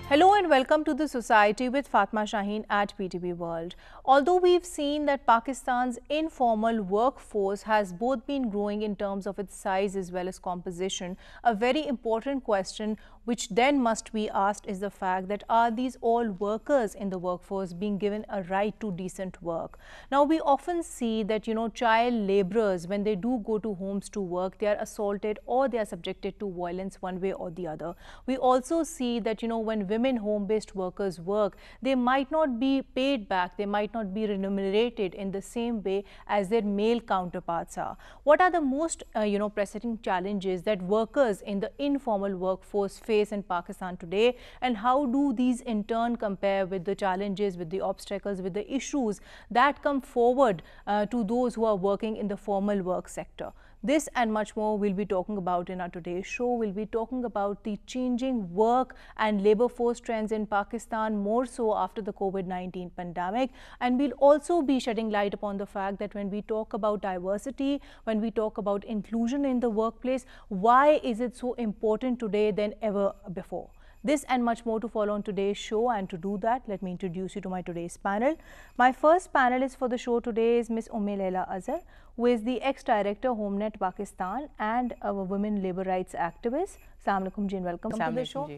Hello and welcome to The Society with Fatma Shaheen at PTB World. Although we've seen that Pakistan's informal workforce has both been growing in terms of its size as well as composition, a very important question which then must be asked is the fact that are these all workers in the workforce being given a right to decent work? Now we often see that child laborers, when they do go to homes to work, they are assaulted or they are subjected to violence one way or the other. We also see that when women home-based workers work, they might not be paid back, they might not be remunerated in the same way as their male counterparts are. What are the most pressing challenges that workers in the informal workforce face in Pakistan today, and how do these in turn compare with the challenges, with the obstacles, with the issues that come forward to those who are working in the formal work sector? This and much more we'll be talking about in our today's show. We'll be talking about the changing work and labor force trends in Pakistan, more so after the COVID-19 pandemic. And we'll also be shedding light upon the fact that when we talk about diversity, when we talk about inclusion in the workplace, why is it so important today than ever before? This and much more to follow on today's show, and to do that, let me introduce you to my today's panel. My first panelist for the show today is Ms. Leila Azhar, who is the ex-director HomeNet Pakistan and a women labour rights activist. Assalamu alaikum ji and welcome to the show.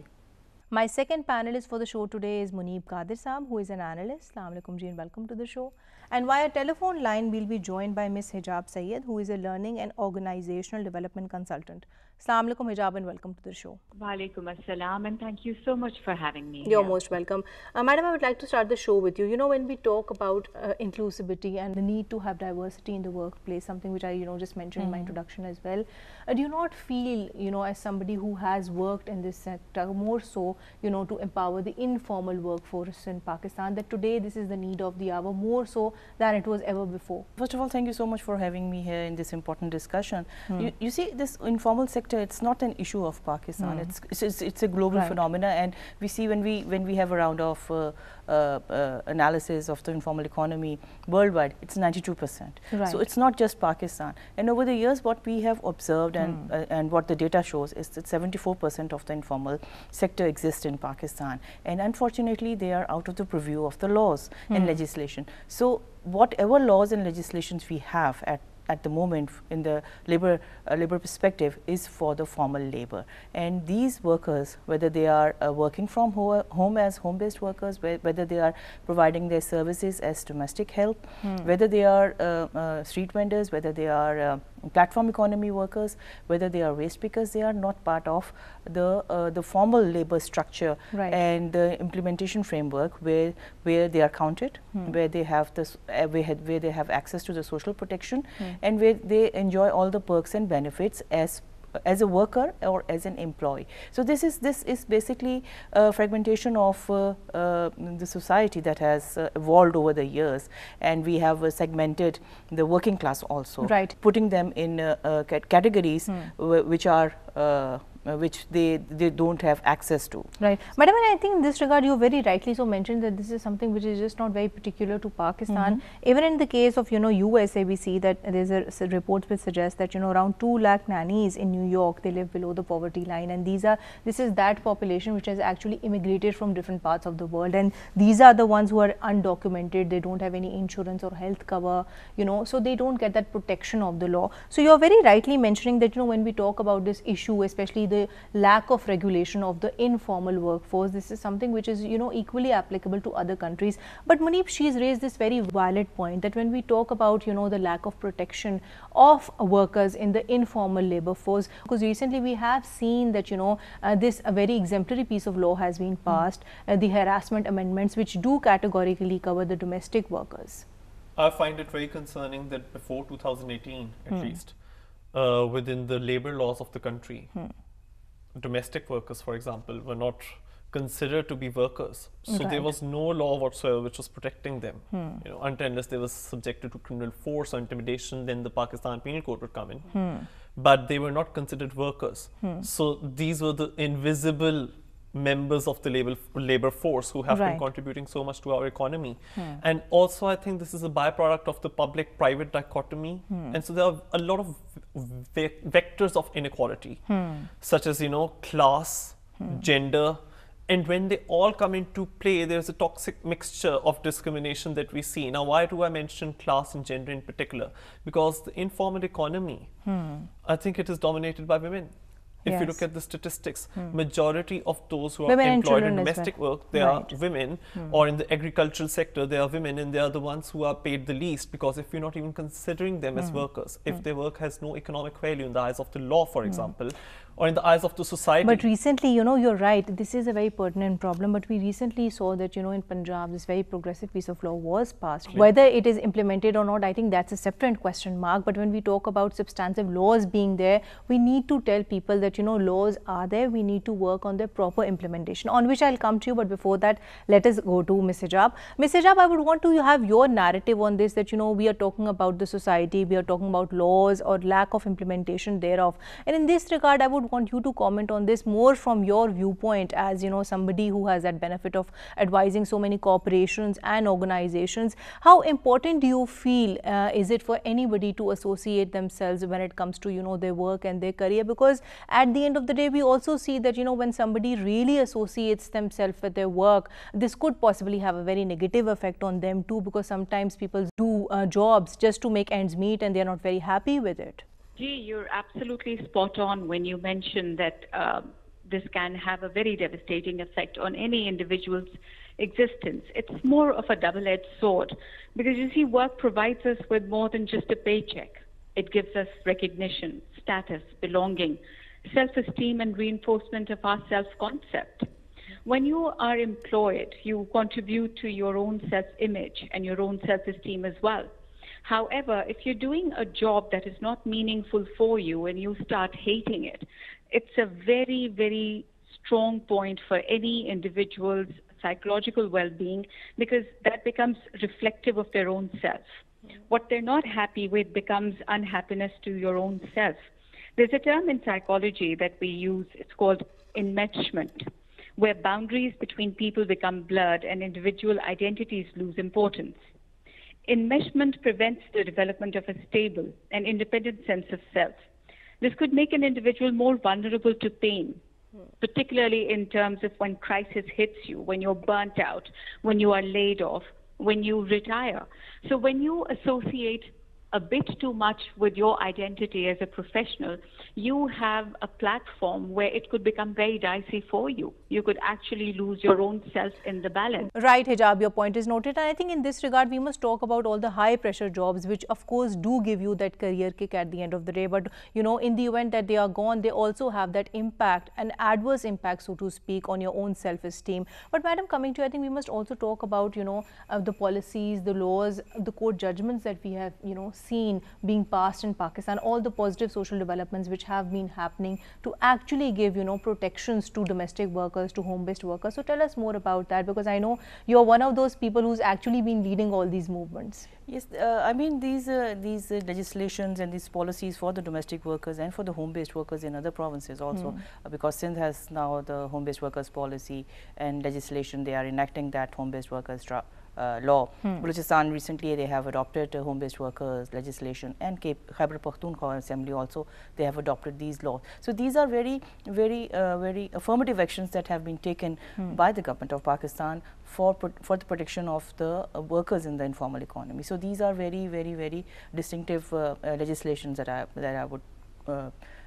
My second panelist for the show today is Muneeb Qadir Saab, who is an analyst. Assalamu alaikum ji and welcome to the show. And via telephone line, we'll be joined by Ms. Hijab Syed, who is a learning and organizational development consultant. Assalamu alaikum Hijab and welcome to the show. Walaikum assalam, and thank you so much for having me. You're most welcome. Madam, I would like to start the show with you. When we talk about inclusivity and the need to have diversity in the workplace, something which I just mentioned in my introduction as well, do you not feel, as somebody who has worked in this sector, more so, to empower the informal workforce in Pakistan, that today this is the need of the hour more so than it was ever before? First of all, thank you so much for having me here in this important discussion. You see, this informal sector, it's not an issue of Pakistan. It's a global phenomena, and we see when we have a round of analysis of the informal economy worldwide, it's 92%. So it's not just Pakistan. And over the years, what we have observed and what the data shows is that 74% of the informal sector exists in Pakistan, and unfortunately they are out of the purview of the laws and legislation. So whatever laws and legislations we have at the moment in the labor perspective is for the formal labor, and these workers, whether they are working from home as home-based workers, whether they are providing their services as domestic help, whether they are street vendors, whether they are platform economy workers, whether they are waste pickers, they are not part of the formal labor structure and the implementation framework where they are counted, where they have this where they have access to the social protection, and where they enjoy all the perks and benefits as a worker or as an employee. So this is basically a fragmentation of the society that has evolved over the years, and we have segmented the working class also, putting them in categories which are which they don't have access to. Madam, and I think in this regard you very rightly so mentioned that this is something which is just not very particular to Pakistan. Even in the case of USA, we see that there's a reports which suggest that around 2 lakh nannies in New York, they live below the poverty line, and this is that population which has actually immigrated from different parts of the world, and these are the ones who are undocumented. They don't have any insurance or health cover, so they don't get that protection of the law. So you're very rightly mentioning that when we talk about this issue, especially the lack of regulation of the informal workforce, this is something which is equally applicable to other countries. But Muneeb, she's raised this very valid point that when we talk about the lack of protection of workers in the informal labor force, because recently we have seen that this a very exemplary piece of law has been passed, the harassment amendments, which do categorically cover the domestic workers. I find it very concerning that before 2018 at least, within the labor laws of the country, domestic workers, for example, were not considered to be workers. So there was no law whatsoever which was protecting them, until unless they were subjected to criminal force or intimidation, then the Pakistan Penal Code would come in. But they were not considered workers. So these were the invisible members of the labor force who have been contributing so much to our economy. And also I think this is a byproduct of the public-private dichotomy. And so there are a lot of vectors of inequality, such as, class, gender, And when they all come into play, there's a toxic mixture of discrimination that we see. Now, why do I mention class and gender in particular? Because the informal economy, I think it is dominated by women. If you look at the statistics, majority of those who are employed in domestic work, they are women, or in the agricultural sector, they are women, and they are the ones who are paid the least, because if you're not even considering them as workers, if their work has no economic value in the eyes of the law, for example, or in the eyes of the society. But recently, you know, you're right, this is a very pertinent problem, but we recently saw that, you know, in Punjab, this very progressive piece of law was passed. Whether it is implemented or not, I think that's a separate question mark. But when we talk about substantive laws being there, we need to tell people that, you know, laws are there, we need to work on their proper implementation, on which I'll come to you. But before that, let us go to Ms. Hijab. Ms. Hijab, I would want to have your narrative on this, that, you know, we are talking about the society, we are talking about laws or lack of implementation thereof. And in this regard, I would want you to comment on this more from your viewpoint as, you know, somebody who has that benefit of advising so many corporations and organizations. How important do you feel is it for anybody to associate themselves when it comes to, you know, their work and their career? Because at the end of the day, we also see that, you know, when somebody really associates themselves with their work, this could possibly have a very negative effect on them too, because sometimes people do jobs just to make ends meet and they're not very happy with it. Gee, you're absolutely spot on when you mention that this can have a very devastating effect on any individual's existence. It's more of a double-edged sword, because you see, work provides us with more than just a paycheck. It gives us recognition, status, belonging, self-esteem, and reinforcement of our self-concept. When you are employed, you contribute to your own self-image and your own self-esteem as well. However, if you're doing a job that is not meaningful for you and you start hating it, it's a very, very strong point for any individual's psychological well-being, because that becomes reflective of their own self. What they're not happy with becomes unhappiness to your own self. There's a term in psychology that we use, it's called enmeshment, where boundaries between people become blurred and individual identities lose importance. Enmeshment prevents the development of a stable and independent sense of self. This could make an individual more vulnerable to pain, particularly in terms of when crisis hits you, when you're burnt out, when you are laid off, when you retire. So when you associate a bit too much with your identity as a professional, you have a platform where it could become very dicey for you. You could actually lose your own self in the balance. Right, Hijab, your point is noted. And I think in this regard, we must talk about all the high pressure jobs, which of course do give you that career kick at the end of the day. But, you know, in the event that they are gone, they also have that impact, an adverse impact, so to speak, on your own self-esteem. But Madam, coming to you, I think we must also talk about, you know, the policies, the laws, the court judgments that we have, you know, seen being passed in Pakistan, all the positive social developments which have been happening to actually give, you know, protections to domestic workers, to home-based workers. So tell us more about that, because I know you're one of those people who's actually been leading all these movements. Yes, I mean, these legislations and these policies for the domestic workers and for the home-based workers in other provinces also, because Sindh has now the home-based workers policy and legislation, they are enacting that home-based workers law. Balochistan recently they have adopted home-based workers legislation, and Khyber Pakhtunkhwa Assembly also, they have adopted these laws. So these are very affirmative actions that have been taken by the government of Pakistan for the protection of the workers in the informal economy. So these are very distinctive legislations that I would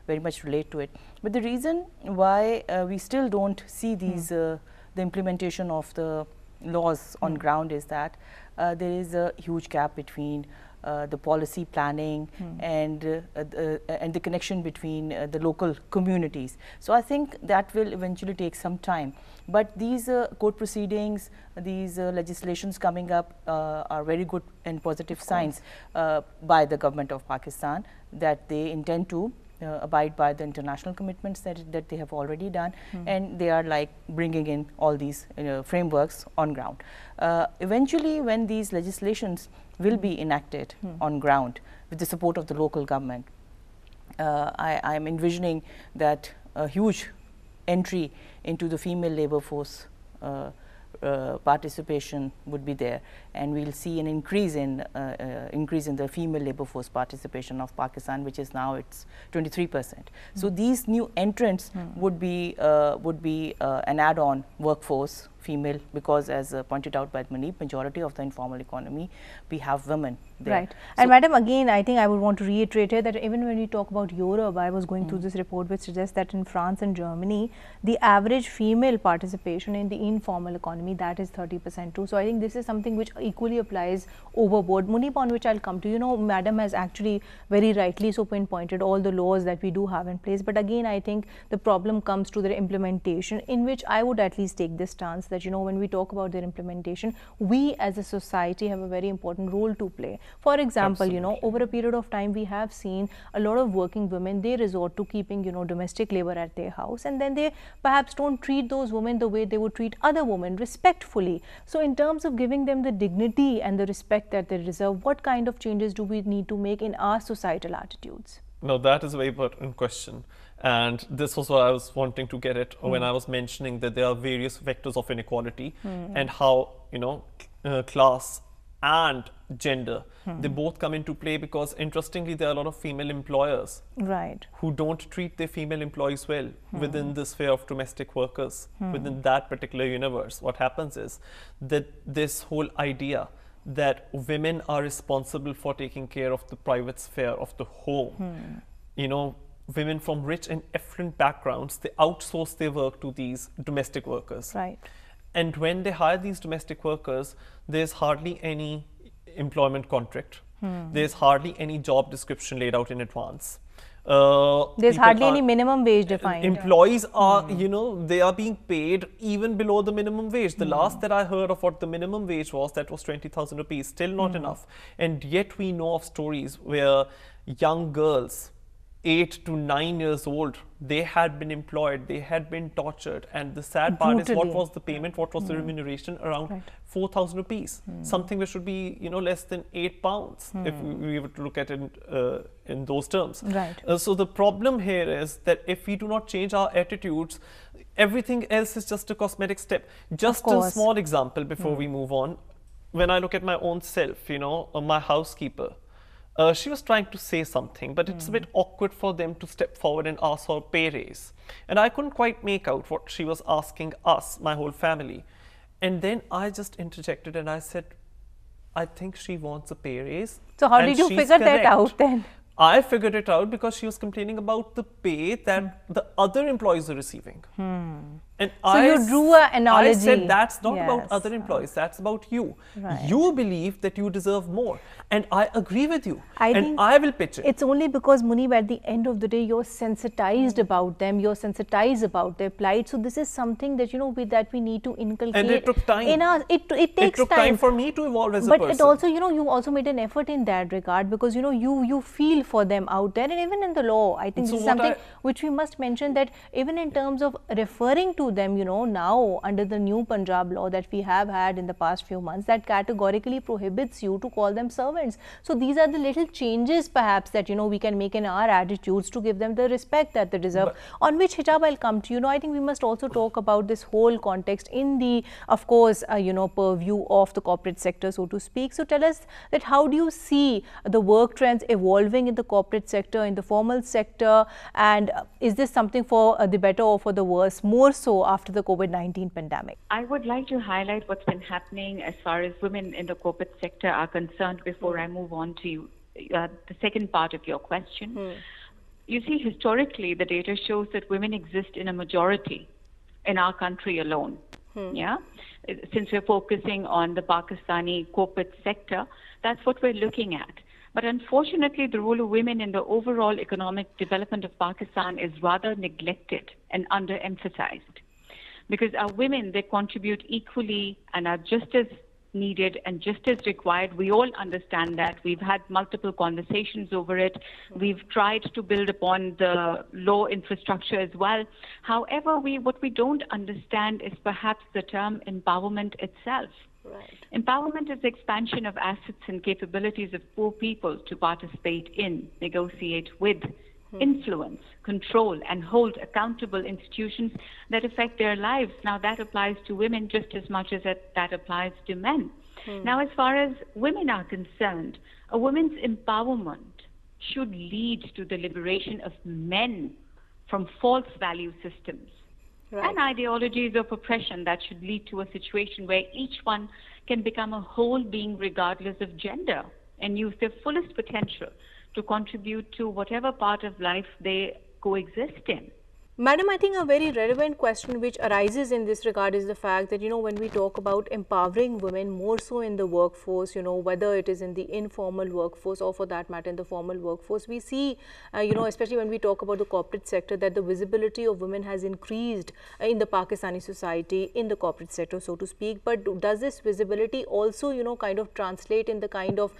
very much relate to it. But the reason why we still don't see these the implementation of the laws on ground is that there is a huge gap between the policy planning and the connection between the local communities. So I think that will eventually take some time. But these court proceedings, these legislations coming up are very good and positive signs by the government of Pakistan that they intend to abide by the international commitments that they have already done, and they are like bringing in all these frameworks on ground. Eventually, when these legislations will be enacted on ground with the support of the local government, I am envisioning that a huge entry into the female labor force participation would be there, and we'll see an increase in the female labor force participation of Pakistan, which is now it's 23%. So these new entrants would be an add-on workforce, female, because as pointed out by Manip, majority of the informal economy we have women there. Right. So and madam, again I think I would want to reiterate here that even when we talk about Europe, I was going through this report which suggests that in France and Germany the average female participation in the informal economy, that is 30% too. So I think this is something which equally applies overboard. Munib, on which I'll come to, you know, madam has actually very rightly so pinpointed all the laws that we do have in place, but again I think the problem comes to their implementation, in which I would at least take this stance that, you know, when we talk about their implementation, we as a society have a very important role to play. For example, Absolutely. you know, over a period of time we have seen a lot of working women, they resort to keeping, you know, domestic labor at their house, and then they perhaps don't treat those women the way they would treat other women, respectfully. So in terms of giving them the dignity and the respect that they deserve, what kind of changes do we need to make in our societal attitudes? No, that is a very important question. And this was what I was wanting to get at when I was mentioning that there are various vectors of inequality and how, you know, class and gender, they both come into play, because interestingly there are a lot of female employers who don't treat their female employees well within the sphere of domestic workers, within that particular universe. What happens is that this whole idea that women are responsible for taking care of the private sphere of the home, you know, women from rich and affluent backgrounds, they outsource their work to these domestic workers. Right. And when they hire these domestic workers, there's hardly any employment contract. There's hardly any job description laid out in advance. There's hardly any minimum wage defined. Employees are, you know, they are being paid even below the minimum wage. The last that I heard of what the minimum wage was, that was 20,000 rupees, still not enough. And yet we know of stories where young girls, 8 to 9 years old, they had been employed, they had been tortured, and the sad part is, what was the payment, what was the remuneration? Around 4,000 rupees, something which should be, you know, less than 8 pounds if we were to look at it in those terms. Right. So the problem here is that if we do not change our attitudes, everything else is just a cosmetic step. Just a small example before we move on. When I look at my own self, you know, my housekeeper, she was trying to say something, but it's a bit awkward for them to step forward and ask for a pay raise. And I couldn't quite make out what she was asking us, my whole family. And then I just interjected and I said, I think she wants a pay raise. So how did you figure that out then? I figured it out because she was complaining about the pay that the other employees are receiving. And so you drew an analogy. I said that's not about other employees, that's about you. You believe that you deserve more, and I agree with you, and I will pitch it. It's only because, Munib, at the end of the day, you're sensitized about them, you're sensitized about their plight. So this is something that, you know, that we need to inculcate. And it took time. In us, it takes time. It took time for me to evolve as a person. But it also, you know, you also made an effort in that regard, because, you know, you feel for them out there, and even in the law, I think this is something which we must mention, that even in terms of referring to them, you know, now under the new Punjab law that we have had in the past few months, that categorically prohibits you to call them servants. So these are the little changes perhaps that, you know, we can make in our attitudes to give them the respect that they deserve. On which, Hijab, I'll come to, you know, I think we must also talk about this whole context in the, of course, you know, purview of the corporate sector, so to speak. So tell us that how do you see the work trends evolving in the corporate sector, in the formal sector, and is this something for the better or for the worse, more so after the COVID-19 pandemic? I would like to highlight what's been happening as far as women in the corporate sector are concerned before I move on to the second part of your question. You see, historically, the data shows that women exist in a majority in our country alone. Yeah, since we're focusing on the Pakistani corporate sector, that's what we're looking at. But unfortunately, the role of women in the overall economic development of Pakistan is rather neglected and underemphasized. Because our women, they contribute equally and are just as needed and just as required. We all understand that. We've had multiple conversations over it. We've tried to build upon the law infrastructure as well. However, what we don't understand is perhaps the term empowerment itself. Empowerment is the expansion of assets and capabilities of poor people to participate in, negotiate with, influence, control, and hold accountable institutions that affect their lives. Now, that applies to women just as much as that applies to men. Now, as far as women are concerned, a woman's empowerment should lead to the liberation of men from false value systems and ideologies of oppression that should lead to a situation where each one can become a whole being regardless of gender and use their fullest potential to contribute to whatever part of life they coexist in. Madam, I think a very relevant question which arises in this regard is the fact that, when we talk about empowering women more so in the workforce, whether it is in the informal workforce or for that matter in the formal workforce, we see, especially when we talk about the corporate sector, that the visibility of women has increased in the Pakistani society, in the corporate sector, so to speak. But does this visibility also, kind of translate in the kind of,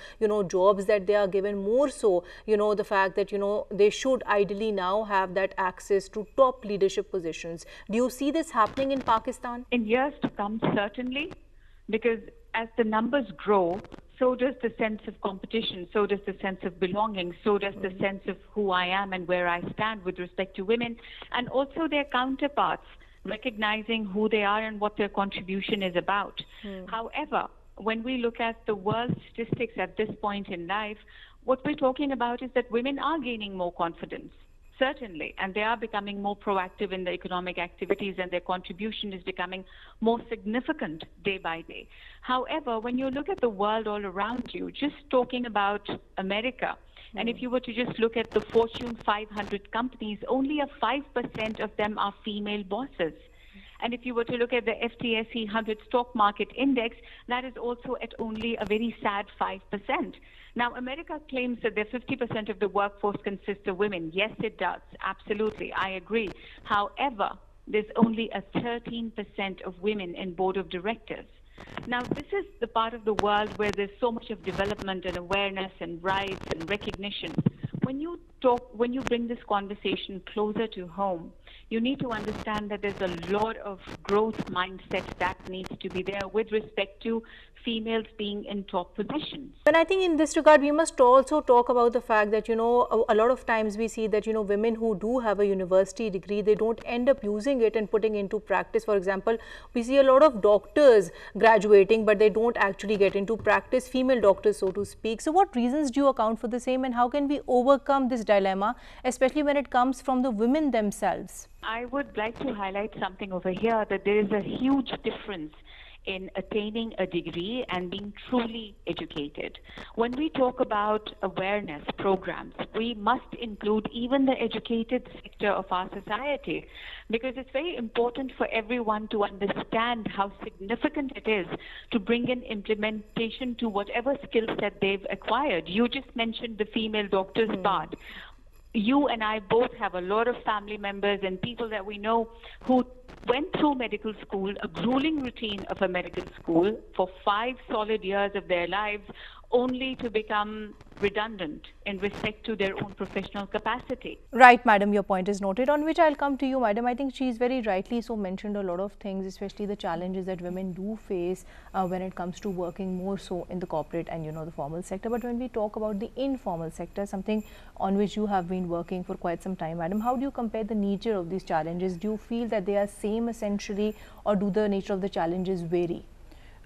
jobs that they are given, more so, the fact that, they should ideally now have that access to top leadership positions. Do you see this happening in Pakistan? In years to come, certainly, because as the numbers grow, so does the sense of competition, so does the sense of belonging, so does the sense of who I am and where I stand with respect to women, and also their counterparts, recognizing who they are and what their contribution is about. However, when we look at the world statistics at this point in life, what we're talking about is that women are gaining more confidence. Certainly, and they are becoming more proactive in the economic activities, and their contribution is becoming more significant day by day. However, when you look at the world all around you, just talking about America, and if you were to just look at the Fortune 500 companies, only a 5% of them are female bosses. And if you were to look at the FTSE 100 stock market index, that is also at only a very sad 5%. Now, America claims that their 50% of the workforce consists of women. Yes, it does. Absolutely. I agree. However, there's only a 13% of women in board of directors. Now, this is the part of the world where there's so much of development and awareness and rights and recognition. When you bring this conversation closer to home, you need to understand that there's a lot of growth mindset that needs to be there with respect to females being in top positions. And I think in this regard, we must also talk about the fact that, a lot of times we see that, women who do have a university degree, they don't end up using it and putting into practice. For example, we see a lot of doctors graduating, but they don't actually get into practice, female doctors, so to speak. So what reasons do you account for the same, and how can we overcome this dilemma, especially when it comes from the women themselves? I would like to highlight something over here, that there is a huge difference in attaining a degree and being truly educated. When we talk about awareness programs, we must include even the educated sector of our society, because it's very important for everyone to understand how significant it is to bring in implementation to whatever skill set they've acquired. You just mentioned the female doctors part. You and I both have a lot of family members and people that we know who went through medical school, a grueling routine of a medical school for 5 solid years of their lives, only to become redundant in respect to their own professional capacity. Right, madam, your point is noted, on which I'll come to you, madam. I think she's very rightly so mentioned a lot of things, especially the challenges that women do face when it comes to working more so in the corporate and, the formal sector. But when we talk about the informal sector, something on which you have been working for quite some time, madam, how do you compare the nature of these challenges? Do you feel that they are same essentially, or do the nature of the challenges vary?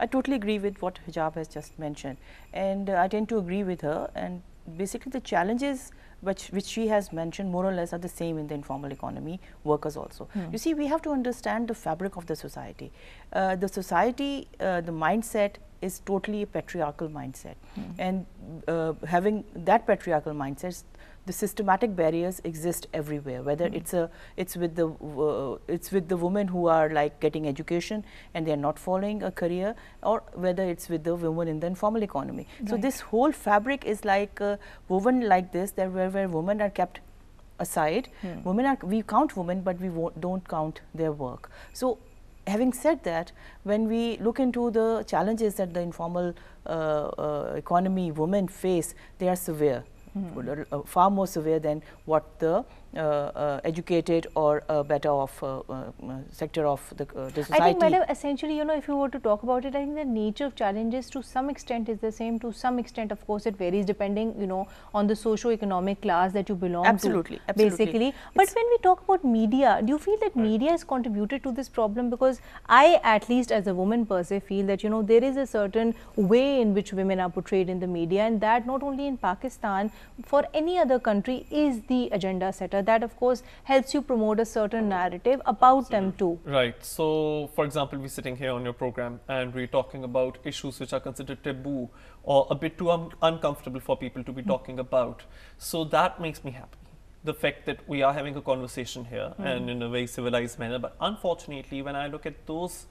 I totally agree with what Hijab has just mentioned, and I tend to agree with her. And basically the challenges which she has mentioned more or less are the same in the informal economy, workers also. You see, we have to understand the fabric of the society. The society, the mindset is totally a patriarchal mindset, and having that patriarchal mindset, the systematic barriers exist everywhere, whether it's with the women who are like getting education and they are not following a career, or whether it's with the women in the informal economy. So this whole fabric is like woven like this, that where women are kept aside. We count women, but we don't count their work. So having said that, when we look into the challenges that the informal economy women face, they are severe. Far more severe than what the educated or a better off sector of the society. I think, madam, essentially, you know, if you were to talk about it, I think the nature of challenges to some extent is the same. To some extent, of course, it varies depending, you know, on the socio-economic class that you belong absolutely, to, basically. But when we talk about media, do you feel that media has contributed to this problem? Because I, at least as a woman per se, feel that, you know, there is a certain way in which women are portrayed in the media, and that not only in Pakistan, for any other country, is the agenda setter. That, of course, helps you promote a certain narrative about them too. Right. So, for example, we're sitting here on your program and we're talking about issues which are considered taboo or a bit too uncomfortable for people to be talking about. So that makes me happy. The fact that we are having a conversation here and in a very civilized manner. But unfortunately, when I look at those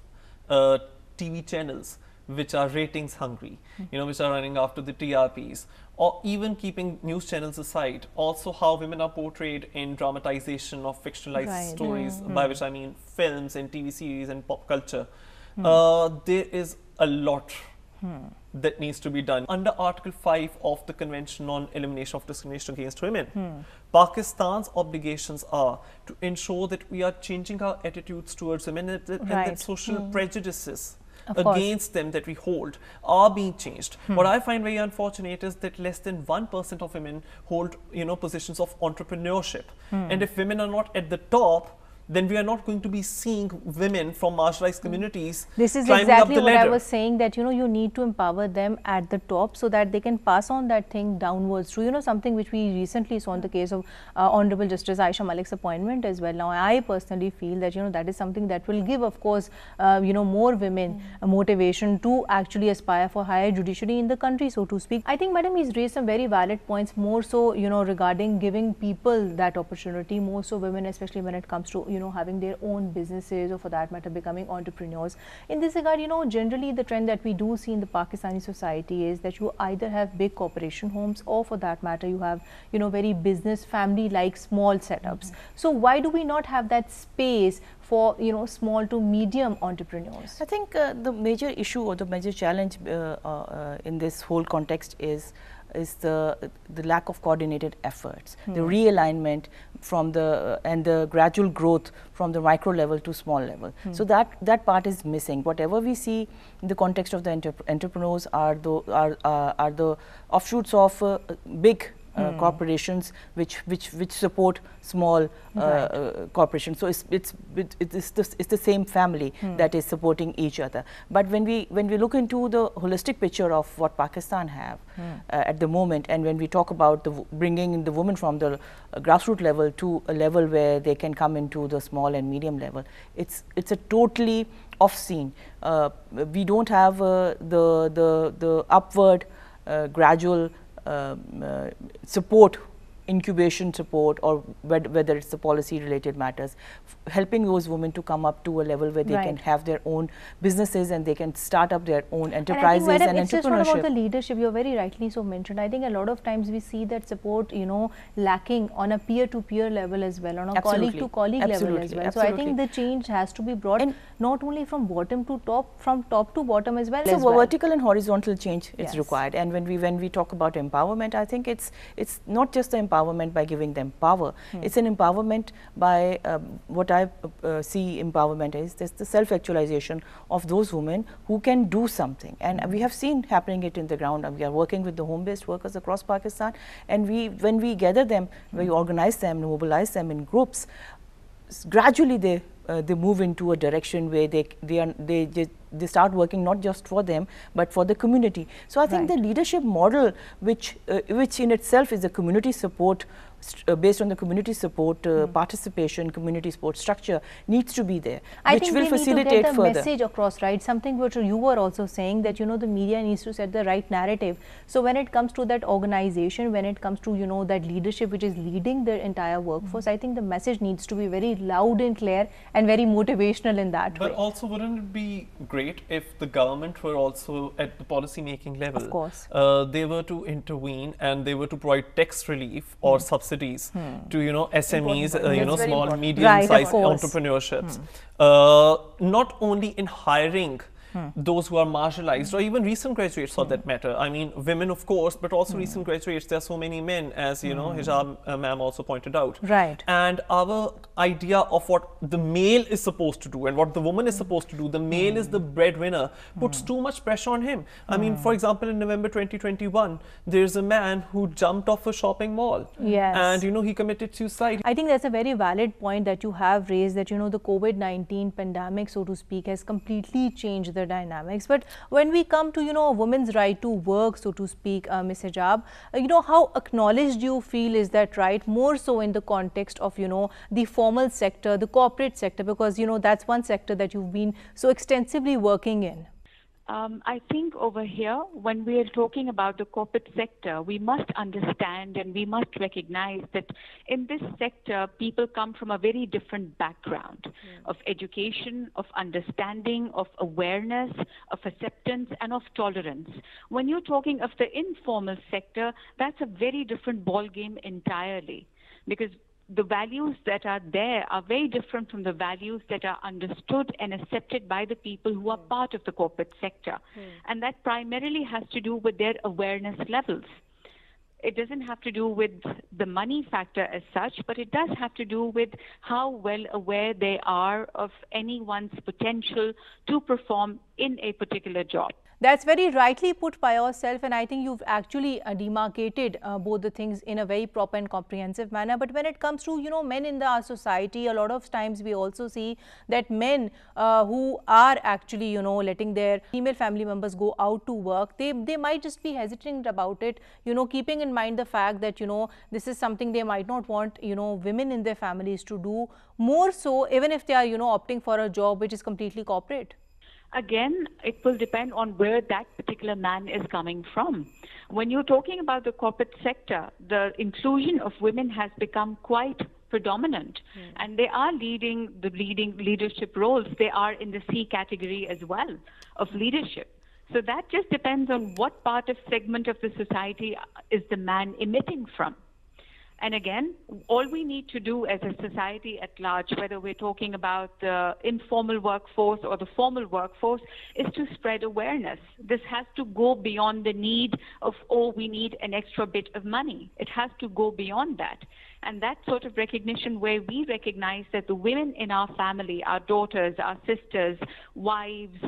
TV channels which are ratings hungry, you know, which are running after the TRPs, or even keeping news channels aside, also how women are portrayed in dramatization of fictionalized stories, by which I mean films and TV series and pop culture. There is a lot that needs to be done. Under Article 5 of the Convention on Elimination of Discrimination Against Women, Pakistan's obligations are to ensure that we are changing our attitudes towards women and that social prejudices against them that we hold are being changed. What I find very unfortunate is that less than 1% of women hold, you know, positions of entrepreneurship. And if women are not at the top, then we are not going to be seeing women from marginalized communities. This is exactly what I was saying, that, you know, you need to empower them at the top so that they can pass on that thing downwards through, you know, something which we recently saw in the case of Honorable Justice Aisha Malik's appointment as well. Now, I personally feel that, you know, that is something that will give, of course, you know, more women a motivation to actually aspire for higher judiciary in the country, so to speak. I think, madam, he's raised some very valid points, more so, you know, regarding giving people that opportunity, more so women, especially when it comes to, you know, having their own businesses, or for that matter becoming entrepreneurs. In this regard, you know, generally the trend that we do see in the Pakistani society is that you either have big corporation homes, or for that matter you have, you know, very business family like small setups. So why do we not have that space for, you know, small to medium entrepreneurs? I think the major issue or the major challenge in this whole context is the lack of coordinated efforts, the realignment from the and the gradual growth from the micro level to small level. So that part is missing. Whatever we see in the context of the entrepreneurs are the offshoots of big corporations which support small corporations. So it's the same family that is supporting each other. But when we look into the holistic picture of what Pakistan have at the moment, and when we talk about bringing the women from the grassroots level to a level where they can come into the small and medium level, it's a totally off scene. We don't have the upward gradual support, incubation support, or whether it's the policy related matters, helping those women to come up to a level where they can have their own businesses and they can start up their own enterprises and entrepreneurship. It's just not about the leadership, you're very rightly so mentioned. I think a lot of times we see that support, you know, lacking on a peer to peer level as well, on a colleague to colleague level as well. So I think the change has to be brought not only from bottom to top, from top to bottom as well. So vertical and horizontal change is required. And when we talk about empowerment, I think it's not just the empowerment by giving them power. It's an empowerment by what I see empowerment is the self-actualization of those women who can do something. And we have seen happening it in the ground. We are working with the home-based workers across Pakistan, and when we gather them, we organize them, mobilize them in groups, gradually they move into a direction where they start working not just for them but for the community. So I think the leadership model, which in itself is a community support, based on the community support participation, community support structure, needs to be there, which will facilitate further. I think we need to get the message across, right? Something which you were also saying, that, you know, the media needs to set the right narrative. So when it comes to that organization, when it comes to, you know, that leadership which is leading the entire workforce, I think the message needs to be very loud and clear and very motivational in that way. But also, wouldn't it be great if the government were also at the policy making level? Of course. They were to intervene and they were to provide tax relief or subsidies to, you know, SMEs, you know, small, medium-sized entrepreneurships. Not only in hiring those who are marginalized, or even recent graduates for that matter. I mean, women of course, but also recent graduates. There are so many men, as you know, Hijab ma'am also pointed out. Right. And our idea of what the male is supposed to do and what the woman is supposed to do, the male is the breadwinner, puts too much pressure on him. I mean, for example, in November 2021, there's a man who jumped off a shopping mall. Yes. And, you know, he committed suicide. I think that's a very valid point that you have raised, that, you know, the COVID-19 pandemic, so to speak, has completely changed the dynamics. But when we come to, you know, a woman's right to work, so to speak, Ms. Hijab, you know, how acknowledged you feel is that right, more so in the context of, you know, the formal sector, the corporate sector, because, you know, that's one sector that you've been so extensively working in? I think over here, when we are talking about the corporate sector, we must understand and we must recognize that in this sector, people come from a very different background of education, of understanding, of awareness, of acceptance, and of tolerance. When you're talking of the informal sector, that's a very different ballgame entirely, because the values that are there are very different from the values that are understood and accepted by the people who are part of the corporate sector. And that primarily has to do with their awareness levels. It doesn't have to do with the money factor as such, but it does have to do with how well aware they are of anyone's potential to perform in a particular job. That's very rightly put by yourself, and I think you've actually demarcated both the things in a very proper and comprehensive manner. But when it comes to, you know, men in our society, a lot of times we also see that men who are actually, you know, letting their female family members go out to work, they might just be hesitant about it, you know, keeping in mind the fact that, you know, this is something they might not want, you know, women in their families to do, more so even if they are, you know, opting for a job which is completely corporate. Again, it will depend on where that particular man is coming from. When you're talking about the corporate sector, the inclusion of women has become quite predominant, and they are leading leadership roles. They are in the C category as well of leadership. So that just depends on what part of segment of the society is the man emitting from. And again, all we need to do as a society at large, whether we're talking about the informal workforce or the formal workforce, is to spread awareness. This has to go beyond the need of, oh, we need an extra bit of money. It has to go beyond that. And that sort of recognition where we recognize that the women in our family, our daughters, our sisters, wives,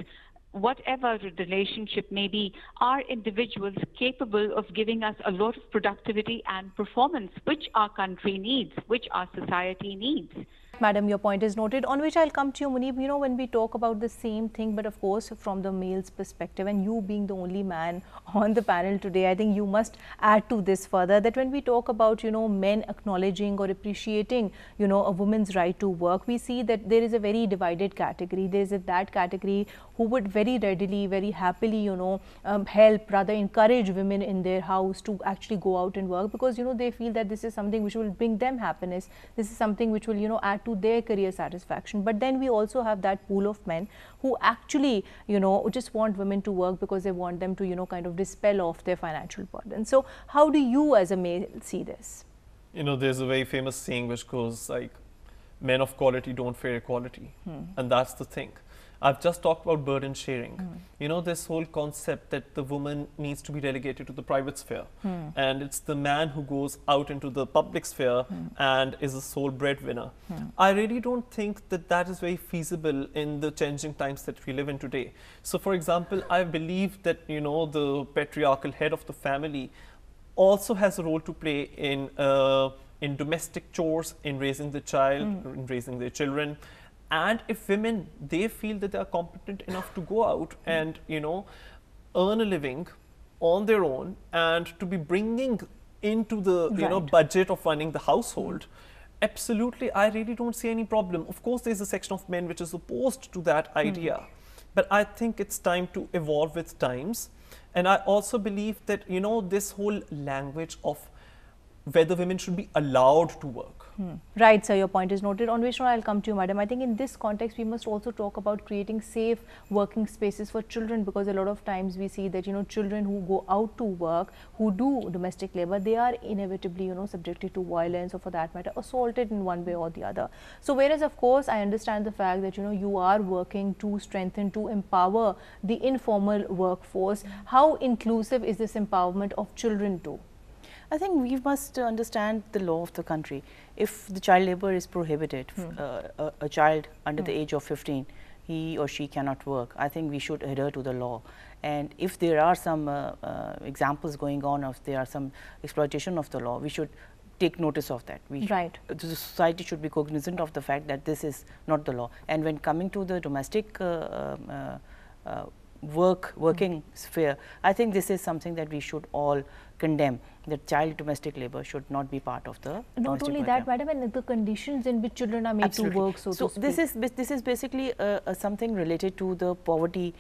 whatever the relationship may be, are individuals capable of giving us a lot of productivity and performance, which our country needs, which our society needs. Madam, your point is noted, on which I'll come to you, Muneeb. You know, when we talk about the same thing, but of course from the male's perspective, and you being the only man on the panel today, I think you must add to this further, that when we talk about, you know, men acknowledging or appreciating, you know, a woman's right to work, we see that there is a very divided category. There is that category who would very readily, very happily, you know, help, rather encourage women in their house to actually go out and work, because, you know, they feel that this is something which will bring them happiness. This is something which will, you know, add to their career satisfaction. But then we also have that pool of men who actually, you know, just want women to work because they want them to, you know, kind of dispel off their financial burden. So how do you as a male see this? You know, there's a very famous saying which goes like, men of quality don't fear equality. And that's the thing. I've just talked about burden sharing. You know, this whole concept that the woman needs to be relegated to the private sphere, and it's the man who goes out into the public sphere and is a sole breadwinner. I really don't think that that is very feasible in the changing times that we live in today. So, for example, I believe that, you know, the patriarchal head of the family also has a role to play in domestic chores, in raising the child, in raising their children. And if women, they feel that they are competent enough to go out and, you know, earn a living on their own and to be bringing into the, you know, budget of running the household, absolutely, I really don't see any problem. Of course, there's a section of men which is opposed to that idea. But I think it's time to evolve with times. And I also believe that, you know, this whole language of whether women should be allowed to work. Right, sir, your point is noted. On which one I'll come to you, madam. I think in this context, we must also talk about creating safe working spaces for children, because a lot of times we see that, children who go out to work, who do domestic labor, they are inevitably, subjected to violence, or for that matter, assaulted in one way or the other. So, whereas, of course, I understand the fact that, you are working to strengthen, to empower the informal workforce. How inclusive is this empowerment of children too? I think we must understand the law of the country. If the child labor is prohibited, a child under the age of 15, he or she cannot work. I think we should adhere to the law. And if there are some examples going on, if there are some exploitation of the law, we should take notice of that. The society should be cognizant of the fact that this is not the law. And when coming to the domestic working sphere, I think this is something that we should all condemn, that child domestic labor should not be part of the not only that, madam, and the conditions in which children are made to work, so to speak. This is basically something related to the poverty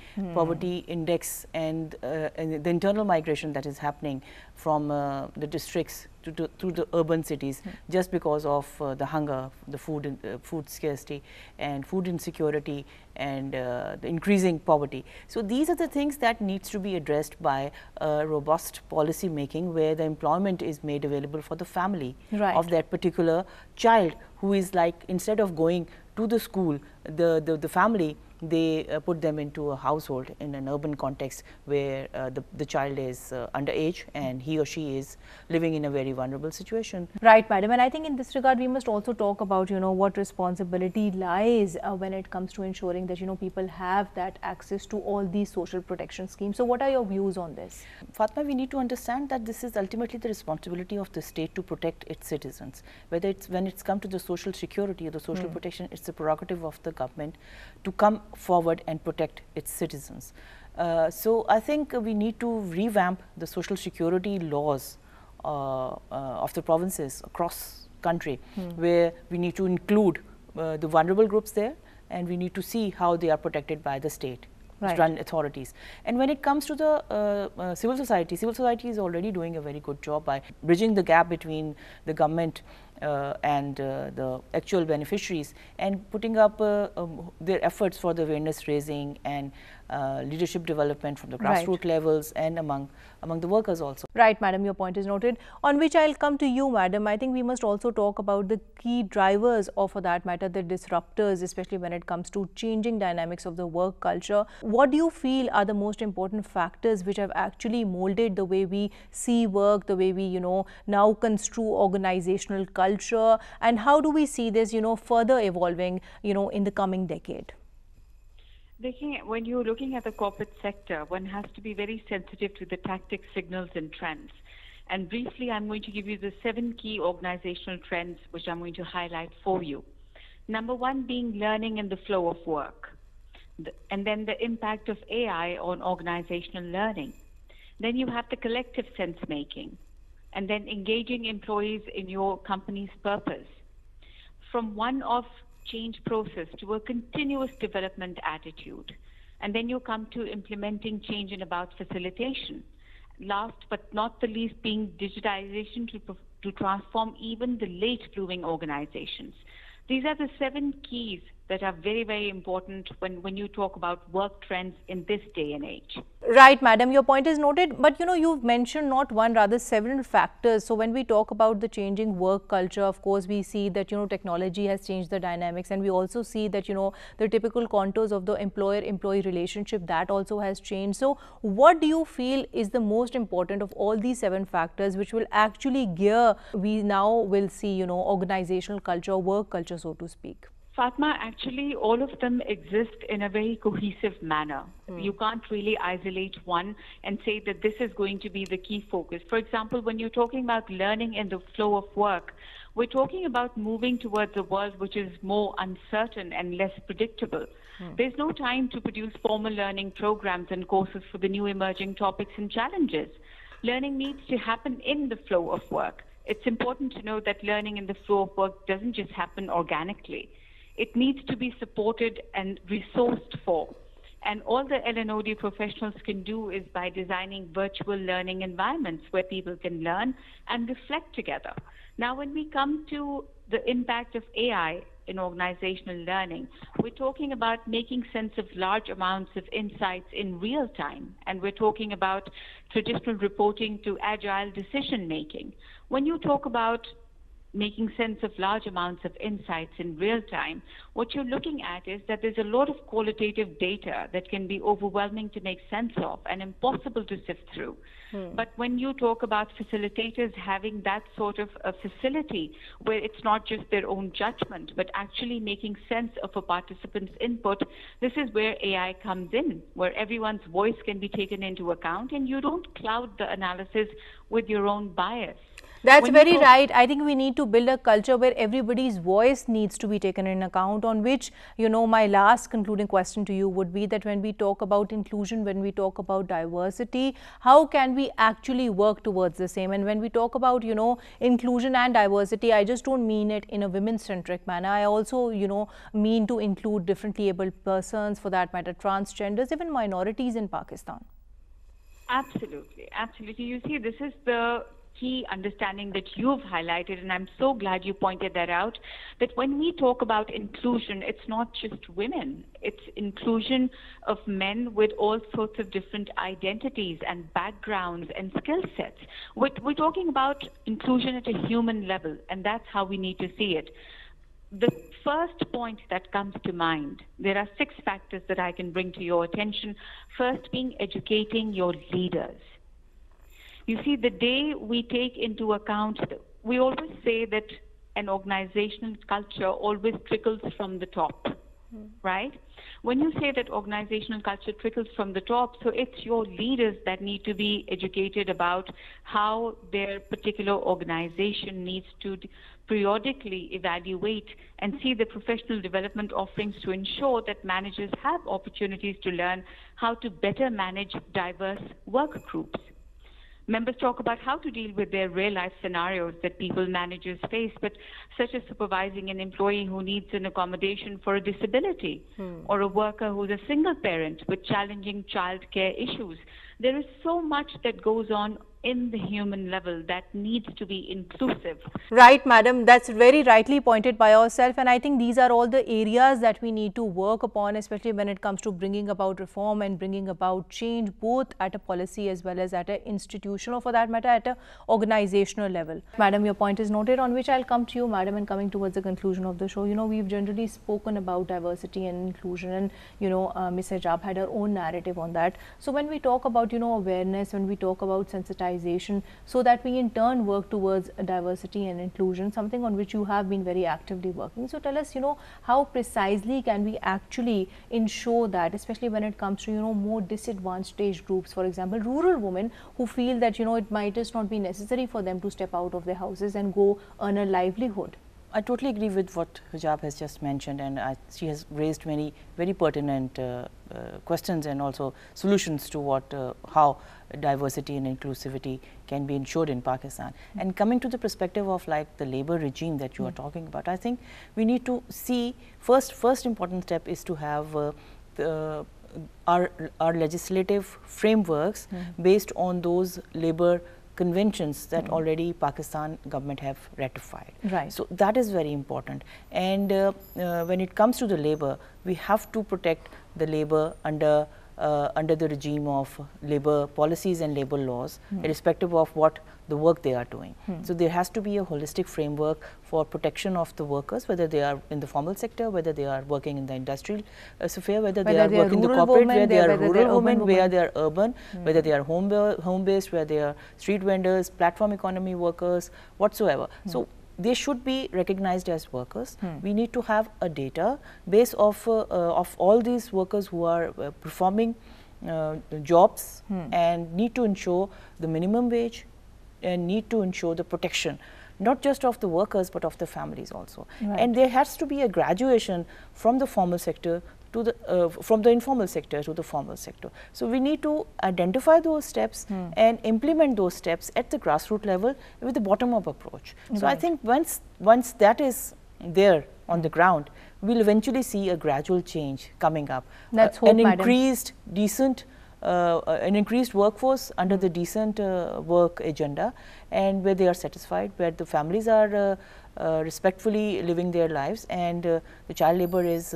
index and the internal migration that is happening from the districts to the urban cities, just because of the hunger, the food scarcity and food insecurity, and the increasing poverty. So these are the things that needs to be addressed by robust policy making, where the employment is made available for the family of that particular child, who is like, instead of going to the school, the family, they put them into a household in an urban context where the child is underage and he or she is living in a very vulnerable situation. Right, madam. And I think in this regard, we must also talk about, what responsibility lies when it comes to ensuring that, people have that access to all these social protection schemes. So what are your views on this? Fatma, we need to understand that this is ultimately the responsibility of the state to protect its citizens. Whether it's when it's come to the social security or the social protection, it's the prerogative of the government to come forward and protect its citizens. So I think we need to revamp the social security laws of the provinces across country, where we need to include the vulnerable groups there, and we need to see how they are protected by the state run authorities. And when it comes to the civil society is already doing a very good job by bridging the gap between the government and the actual beneficiaries, and putting up their efforts for the awareness raising and leadership development from the grassroots levels and among the workers also. Right, madam, your point is noted. On which I'll come to you, madam. I think we must also talk about the key drivers, or for that matter, the disruptors, especially when it comes to changing dynamics of the work culture. What do you feel are the most important factors which have actually molded the way we see work, the way we, now construe organizational culture, and how do we see this, further evolving, in the coming decade? When you're looking at the corporate sector, one has to be very sensitive to the tactics, signals, and trends. And briefly, I'm going to give you the 7 key organizational trends which I'm going to highlight for you. Number 1 being learning in the flow of work. And then the impact of AI on organizational learning. Then you have the collective sense making. And then engaging employees in your company's purpose. From one-off change process to a continuous development attitude. And then you come to implementing change in about facilitation. Last but not the least being digitization to transform even the late blooming organizations. These are the 7 keys that are very, very important when you talk about work trends in this day and age. Right, madam, your point is noted, but you've mentioned not one, rather several factors. So when we talk about the changing work culture, of course, we see that, technology has changed the dynamics, and we also see that, the typical contours of the employer-employee relationship, that also has changed. So what do you feel is the most important of all these 7 factors which will actually gear, we now will see, organizational culture, work culture, so to speak? Fatma, actually all of them exist in a very cohesive manner. You can't really isolate one and say that this is going to be the key focus. For example, when you're talking about learning in the flow of work, we're talking about moving towards a world which is more uncertain and less predictable. There's no time to produce formal learning programs and courses for the new emerging topics and challenges. Learning needs to happen in the flow of work. It's important to know that learning in the flow of work doesn't just happen organically. It needs to be supported and resourced for. And all the L&OD professionals can do is by designing virtual learning environments where people can learn and reflect together. Now, when we come to the impact of AI in organizational learning. We're talking about making sense of large amounts of insights in real time, and we're talking about traditional reporting to agile decision making. When you talk about making sense of large amounts of insights in real time, what you're looking at is that there's a lot of qualitative data that can be overwhelming to make sense of and impossible to sift through. But when you talk about facilitators having that sort of a facility where it's not just their own judgment, but actually making sense of a participant's input, this is where AI comes in, where everyone's voice can be taken into account and you don't cloud the analysis with your own bias. That's very right. I think we need to build a culture where everybody's voice needs to be taken in account, on which, you know, my last concluding question to you would be that when we talk about inclusion, when we talk about diversity, how can we actually work towards the same? And when we talk about, you know, inclusion and diversity, I just don't mean it in a women-centric manner. I also, you know, mean to include differently abled persons, for that matter, transgenders, even minorities in Pakistan. Absolutely, absolutely. You see, this is the key understanding that you've highlighted, and I'm so glad you pointed that out, that when we talk about inclusion, it's not just women, it's inclusion of men with all sorts of different identities and backgrounds and skill sets. We're talking about inclusion at a human level, and that's how we need to see it. The first point that comes to mind, there are 6 factors that I can bring to your attention. First being educating your leaders. You see, the day we take into account, we always say that an organizational culture always trickles from the top, right? When you say that organizational culture trickles from the top, so it's your leaders that need to be educated about how their particular organization needs to periodically evaluate and see the professional development offerings to ensure that managers have opportunities to learn how to better manage diverse work groups. Members talk about how to deal with their real-life scenarios that people managers face, but such as supervising an employee who needs an accommodation for a disability, or a worker who's a single parent with challenging childcare issues. There is so much that goes on in the human level that needs to be inclusive. Right, madam, that's very rightly pointed by yourself, and I think these are all the areas that we need to work upon, especially when it comes to bringing about reform and bringing about change, both at a policy as well as at an institutional, or for that matter at an organizational level. Madam, your point is noted, on which I'll come to you, madam, and coming towards the conclusion of the show. You know, we've generally spoken about diversity and inclusion, and, you know, Ms. Hijab had her own narrative on that. So when we talk about, you know, awareness, when we talk about sensitization, so that we in turn work towards diversity and inclusion, something on which you have been very actively working. So tell us, you know, how precisely can we actually ensure that, especially when it comes to, you know, more disadvantaged groups, for example, rural women who feel that, you know, it might just not be necessary for them to step out of their houses and go earn a livelihood. I totally agree with what Hijab has just mentioned, and she has raised many very pertinent questions and also solutions to what how diversity and inclusivity can be ensured in Pakistan. And coming to the perspective of like the labor regime that you are talking about, I think we need to see first important step is to have our legislative frameworks based on those labor conventions that already Pakistan government have ratified. Right. So that is very important. And when it comes to the labor, we have to protect the labor under the regime of labor policies and labor laws, irrespective of what the work they are doing. So there has to be a holistic framework for protection of the workers, whether they are in the formal sector, whether they are working in the industrial sphere, whether they are working in the corporate, where they are rural women, where they are urban, whether they are home-based, where they are street vendors, platform economy workers, whatsoever. So they should be recognized as workers. We need to have a database of all these workers who are performing jobs and need to ensure the minimum wage and need to ensure the protection, not just of the workers but of the families also. Right. And there has to be a graduation from the formal sector to the from the informal sector to the formal sector. So we need to identify those steps and implement those steps at the grassroots level with the bottom-up approach. So I think once that is there on the ground, we'll eventually see a gradual change coming up. Let's hope, an madam. increased decent an increased workforce under the decent work agenda, and where they are satisfied, where the families are respectfully living their lives, and the child labor is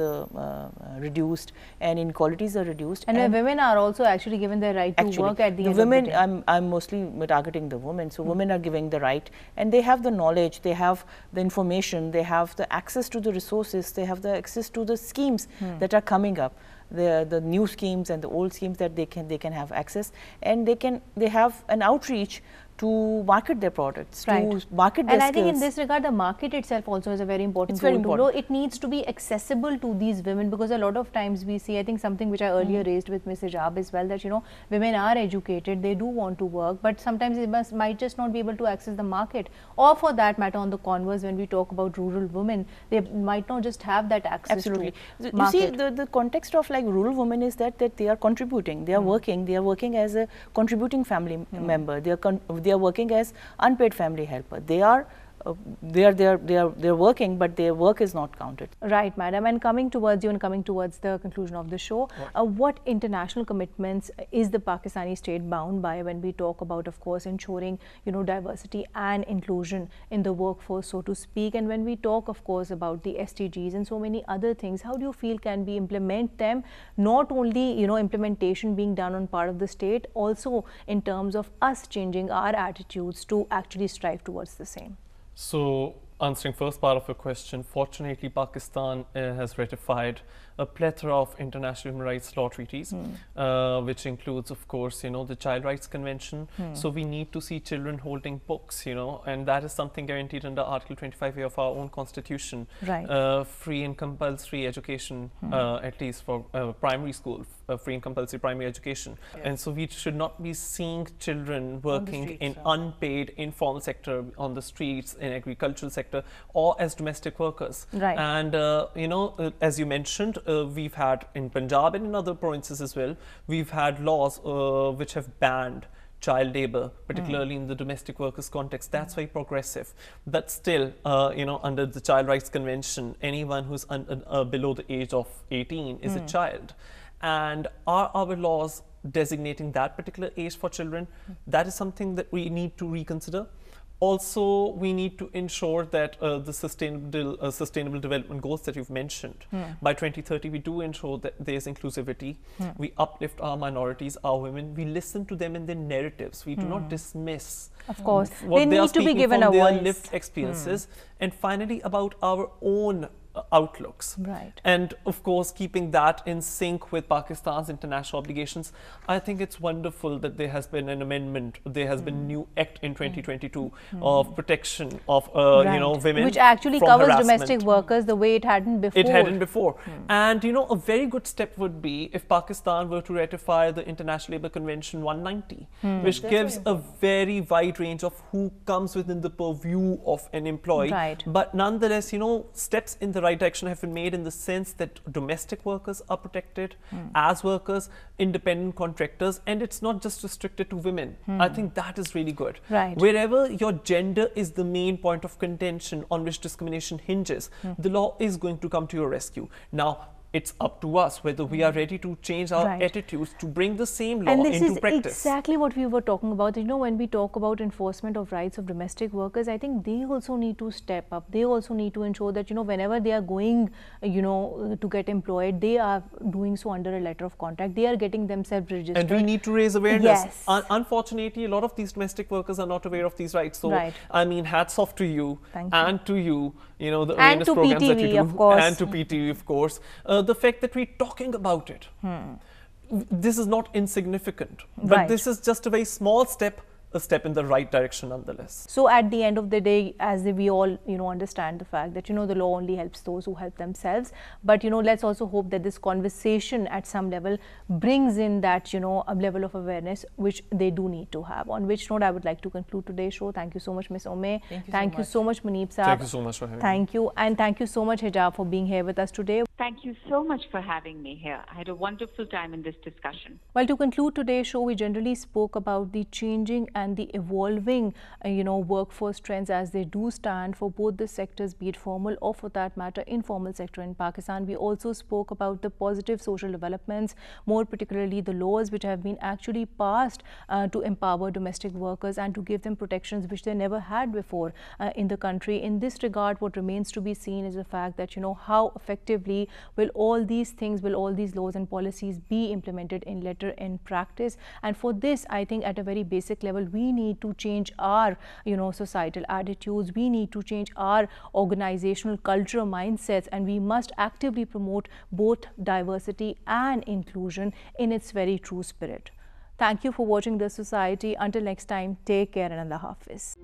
reduced and inequalities are reduced. And women are also actually given the right to work at the end women, of the day. I'm mostly targeting the women. So women are given the right, and they have the knowledge, they have the information, they have the access to the resources, they have the access to the schemes that are coming up, the new schemes and the old schemes that they can have access, and they have an outreach to market their products, to market their skills. And I think in this regard, the market itself also has a very important role to play. It needs to be accessible to these women, because a lot of times we see, I think something which I earlier raised with Ms. Hijab as well, that women are educated, they do want to work, but sometimes they might just not be able to access the market, or for that matter on the converse, when we talk about rural women, they might not just have that access to market. You see, the context of like rural women is that they are contributing, they are working as a contributing family member, they are working as unpaid family helper. They are working, but their work is not counted. Right, madam. And coming towards you and coming towards the conclusion of the show, what international commitments is the Pakistani state bound by when we talk about, of course, ensuring diversity and inclusion in the workforce, so to speak? And when we talk, of course, about the SDGs and so many other things, how do you feel can we implement them? Not only implementation being done on part of the state, also in terms of us changing our attitudes to actually strive towards the same. So, answering first part of your question, fortunately Pakistan has ratified a plethora of international human rights law treaties, which includes, of course, the Child Rights Convention. So we need to see children holding books, and that is something guaranteed under Article 25A of our own constitution. Right. Free and compulsory education, at least for primary school, free and compulsory primary education. And so we should not be seeing children working in unpaid informal sector, on the streets, in agricultural sector, or as domestic workers. Right. And as you mentioned, we've had in Punjab and in other provinces as well, we've had laws which have banned child labor, particularly in the domestic workers context. That's very progressive. But still, under the Child Rights Convention, anyone who's below the age of 18 is a child. And are our laws designating that particular age for children? That is something that we need to reconsider. Also, we need to ensure that the sustainable development goals that you've mentioned, by 2030, we do ensure that there's inclusivity. We uplift our minorities, our women. We listen to them in their narratives. We do not dismiss. Of course, what they need to be given a voice. Their lived experiences. And finally, about our own outlooks. Right. And of course, keeping that in sync with Pakistan's international obligations, I think it's wonderful that there has been an amendment, there has been a new act in 2022 of protection of women, which actually from covers harassment. domestic workers the way it hadn't before. It hadn't before. And a very good step would be if Pakistan were to ratify the International Labour Convention 190, which gives a very wide range of who comes within the purview of an employee. Right. But nonetheless, steps in the right direction have been made in the sense that domestic workers are protected as workers, independent contractors, and it's not just restricted to women. I think that is really good. Right. Wherever your gender is the main point of contention on which discrimination hinges, the law is going to come to your rescue. Now, it's up to us whether we are ready to change our attitudes to bring the same law into practice. And this is exactly what we were talking about. When we talk about enforcement of rights of domestic workers, I think they also need to step up. They also need to ensure that, whenever they are going, to get employed, they are doing so under a letter of contract. They are getting themselves registered. And we need to raise awareness. Yes. Unfortunately, a lot of these domestic workers are not aware of these rights. So, I mean, hats off to you. And to you, the awareness programs PTV, that you do. of course. And to PTV, of course. The fact that we're talking about it, this is not insignificant, but this is just a very small step, a step in the right direction nonetheless. So at the end of the day, as we all understand the fact that the law only helps those who help themselves, but let's also hope that this conversation at some level brings in that a level of awareness which they do need to have. On which note I would like to conclude today's show. Thank you so much, Ms. Ome. Thank you so much, Muneeb Saab. Thank you so much for having me. Thank you, and thank you so much, Hijab, for being here with us today. Thank you so much for having me here. I had a wonderful time in this discussion. Well, to conclude today's show, we generally spoke about the changing and the evolving, workforce trends as they do stand for both the sectors, be it formal or, for that matter, informal sector in Pakistan. We also spoke about the positive social developments, more particularly the laws which have been actually passed to empower domestic workers and to give them protections which they never had before in the country. In this regard, what remains to be seen is the fact that, how effectively will all these things, will all these laws and policies be implemented in letter and practice. And for this, I think at a very basic level, we need to change our, societal attitudes. We need to change our organizational culture mindsets, and we must actively promote both diversity and inclusion in its very true spirit. Thank you for watching The Society. Until next time, take care and Allah Hafiz.